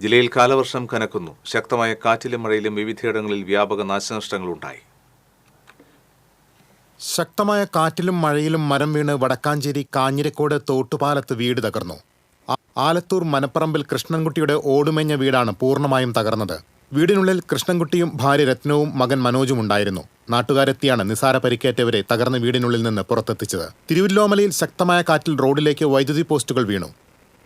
ജില്ലയിൽ കാലവർഷം കനക്കുന്നു. ശക്തമായ കാറ്റിലും മഴയിലും വിവിധയിടങ്ങളിൽ വ്യാപക നാശനഷ്ടങ്ങളുണ്ടായി. ശക്തമായ കാറ്റിലും മഴയിലും മരം വീണ് വടക്കാഞ്ചേരി കാഞ്ഞിരക്കോട് തോട്ടുപാലത്ത് വീട് തകർന്നു. ആലത്തൂർ മനപ്പറമ്പിൽ കൃഷ്ണൻകുട്ടിയുടെ ഓടുമേഞ്ഞ വീടാണ് പൂർണ്ണമായും തകർന്നത്. വീടിനുള്ളിൽ കൃഷ്ണൻകുട്ടിയും ഭാര്യ രത്നവും മകൻ മനോജും ഉണ്ടായിരുന്നു. നാട്ടുകാരെത്തിയാണ് നിസാര പരിക്കേറ്റവരെ തകർന്ന വീടിനുള്ളിൽ നിന്ന് പുറത്തെത്തിച്ചത്. തിരുവല്ലോമലയിൽ ശക്തമായ കാറ്റിൽ റോഡിലേക്ക് വൈദ്യുതി പോസ്റ്റുകൾ വീണു.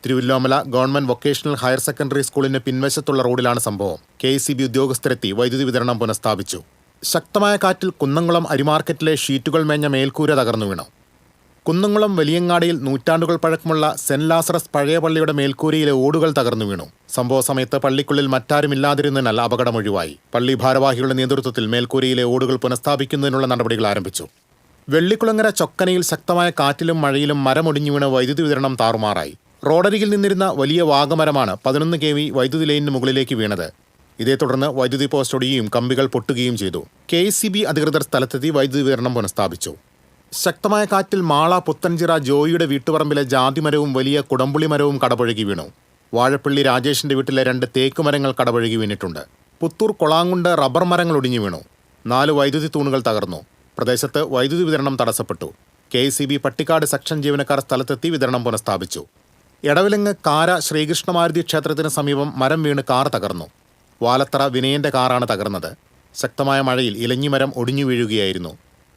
Thiruvilwamala government vocational higher secondary സ്കൂളിന് പിൻവശത്തുള്ള റോഡിലാണ് സംഭവം. KECB ഉദ്യോഗസ്ഥരെത്തി വൈദ്യുതി വിതരണം പുനഃസ്ഥാപിച്ചു. ശക്തമായ കാറ്റിൽ കുന്നംകുളം അരിമാർക്കറ്റിലെ ഷീറ്റുകൾ മേഞ്ഞ മേൽക്കൂര തകർന്നു വീണു. കുന്നംകുളം വലിയങ്ങാടിയിൽ നൂറ്റാണ്ടുകൾ പഴക്കമുള്ള സെന്റ് ലാസറസ് പഴയ പള്ളിയുടെ മേൽക്കൂരയിലെ ഓടുകൾ തകർന്നു വീണു. സംഭവ സമയത്ത് പള്ളിക്കുള്ളിൽ മറ്റാരുമില്ലാതിരുന്നതിനാൽ അപകടം ഒഴിവായി. പള്ളി ഭാരവാഹികളുടെ നേതൃത്വത്തിൽ മേൽക്കൂരയിലെ ഓടുകൾ പുനഃസ്ഥാപിക്കുന്നതിനുള്ള നടപടികൾ ആരംഭിച്ചു. വെള്ളിക്കുളങ്ങര ചൊക്കനയിൽ ശക്തമായ കാറ്റിലും മഴയിലും മരമൊടിഞ്ഞു വീണ് വൈദ്യുതി വിതരണം താറുമാറായി. റോഡരികിൽ നിന്നിരുന്ന വലിയ വാഗമരമാണ് 11 kV വൈദ്യുതി ലൈനിന് മുകളിലേക്ക് വീണത്. ഇതേ തുടർന്ന് വൈദ്യുതി പോസ്റ്റ് ഒടിയുകയും കമ്പികൾ പൊട്ടുകയും ചെയ്തു. KECB അധികൃതർ സ്ഥലത്തെത്തി വൈദ്യുതി വിതരണം പുനഃസ്ഥാപിച്ചു. ശക്തമായ കാറ്റിൽ മാള പുത്തൻചിറ ജോയിയുടെ വീട്ടുപറമ്പിലെ ജാതിമരവും വലിയ കുടംപുളി മരവും കടപുഴകി വീണു. വാഴപ്പള്ളി രാജേഷിന്റെ വീട്ടിലെ 2 തേക്ക് മരങ്ങൾ കടപുഴകി വീണിട്ടുണ്ട്. പുത്തൂർ കൊളാങ്കുണ്ട് റബ്ബർ മരങ്ങൾ ഒടിഞ്ഞു വീണു. 4 വൈദ്യുതി തൂണുകൾ തകർന്നു. പ്രദേശത്ത് വൈദ്യുതി വിതരണം തടസ്സപ്പെട്ടു. KECB പട്ടിക്കാട് സെക്ഷൻ ജീവനക്കാർ സ്ഥലത്തെത്തി വിതരണം പുനഃസ്ഥാപിച്ചു. എടവിലങ്ങ് കാര ശ്രീകൃഷ്ണമാരുതി ക്ഷേത്രത്തിന് സമീപം മരം വീണ് കാർ തകർന്നു. വാലത്തറ വിനയന്റെ കാറാണ് തകർന്നത്. ശക്തമായ മഴയിൽ ഇലഞ്ഞിമരം ഒടിഞ്ഞു വീഴുകയായിരുന്നു.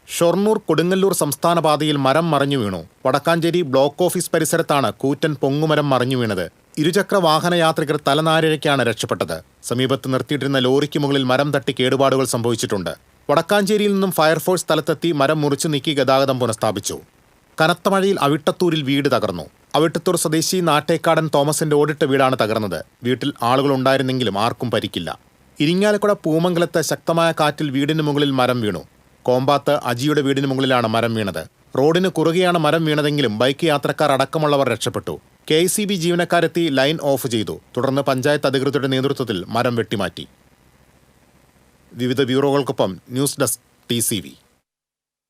ഷൊർണൂർ കൊടുങ്ങല്ലൂർ സംസ്ഥാന പാതയിൽ മരം മറിഞ്ഞു വീണു. വടക്കാഞ്ചേരി ബ്ലോക്ക് ഓഫീസ് പരിസരത്താണ് കൂറ്റൻ പൊങ്ങുമരം മറിഞ്ഞു വീണത്. ഇരുചക്ര വാഹന യാത്രികർ തലനാരിഴയ്ക്കാണ് രക്ഷപ്പെട്ടത്. സമീപത്ത് നിർത്തിയിട്ടിരുന്ന ലോറിക്ക് മുകളിൽ മരം തട്ടി കേടുപാടുകൾ സംഭവിച്ചിട്ടുണ്ട്. വടക്കാഞ്ചേരിയിൽ നിന്നും ഫയർഫോഴ്സ് സ്ഥലത്തെത്തി മരം മുറിച്ചു നീക്കി ഗതാഗതം പുനഃസ്ഥാപിച്ചു. കനത്ത മഴയിൽ അവിട്ടത്തൂരിൽ വീട് തകർന്നു. അവിട്ടത്തൂർ സ്വദേശി നാട്ടേക്കാടൻ തോമസിന്റെ ഓടിട്ട വീടാണ് തകർന്നത്. വീട്ടിൽ ആളുകൾ ഉണ്ടായിരുന്നെങ്കിലും ആർക്കും പരിക്കില്ല. ഇരിങ്ങാലക്കുട പൂമംഗലത്ത് ശക്തമായ കാറ്റിൽ വീടിന് മുകളിൽ മരം വീണു. കോമ്പാത്ത് അജിയുടെ വീടിന് മുകളിലാണ് മരം വീണത്. റോഡിന് കുറുകെയാണ് മരം വീണതെങ്കിലും ബൈക്ക് യാത്രക്കാർ അടക്കമുള്ളവർ രക്ഷപ്പെട്ടു. KECB ജീവനക്കാരെത്തി ലൈൻ ഓഫ് ചെയ്തു. തുടർന്ന് പഞ്ചായത്ത് അധികൃതരുടെ നേതൃത്വത്തിൽ മരം വെട്ടിമാറ്റി. വിവിധ ബ്യൂറോകൾക്കൊപ്പം ന്യൂസ് ഡെസ്ക് TCV.